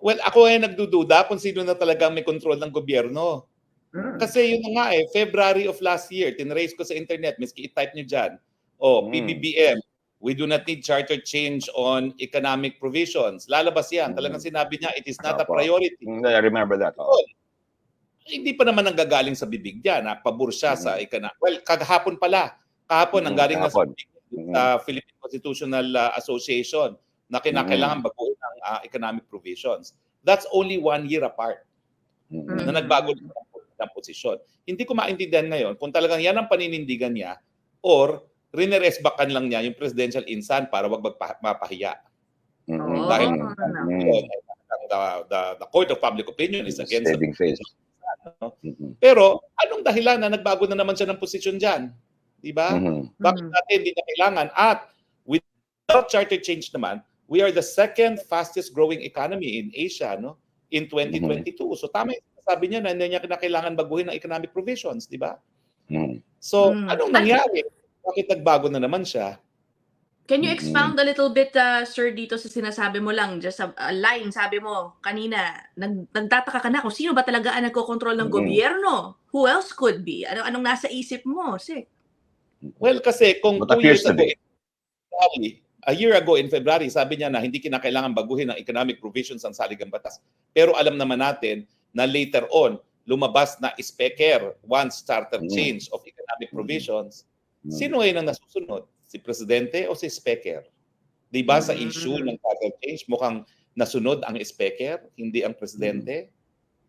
Well, ako ay nagdududa kung sino na talagang may control ng gobyerno. Kasi yun na nga February of last year, tinrace ko sa internet, miski i-type nyo dyan, PBBM, we do not need charter change on economic provisions. Lalabas yan. Talagang sinabi niya, it is not a priority. I remember that. Hindi pa naman nanggagaling sa bibig niya na pabor siya sa economic. Well, kahapon pala. Kahapon, nanggaling na sa Philippine Constitutional Association na kinakailangan baguhin ang economic provisions. That's only 1 year apart na nagbago ng posisyon. Hindi ko maintindihan ngayon kung talagang yan ang paninindigan niya or rineresbakan lang niya yung presidential insan para wag mapahiya. Dahil the Court of Public Opinion is against it. Pero anong dahilan na nagbago na naman siya ng posisyon dyan? Diba? Bakit natin hindi na kailangan? At without charter change naman, we are the second fastest growing economy in Asia in 2022. So tama yung sabi niya na hindi niya kinakailangan baguhin ang economic provisions, di ba? So anong nangyari? Bakit nagbago na naman siya? Can you expound a little bit, sir, dito sa sinasabi mo lang, just a line, sabi mo kanina, nagtataka ka na kung sino ba talaga ang nagkokontrol ng gobyerno? Who else could be? Anong nasa isip mo, Sik? Well, kasi kung 2 years ago, a year ago in February, sabi niya na hindi kinakailangan baguhin ang economic provisions ng saligang batas. Pero alam naman natin na later on, lumabas na speaker once charter change of economic provisions. Sino ngayon ang nasusunod? Si Presidente o si speaker? Diba sa issue ng charter change, mukhang nasunod ang speaker, hindi ang Presidente?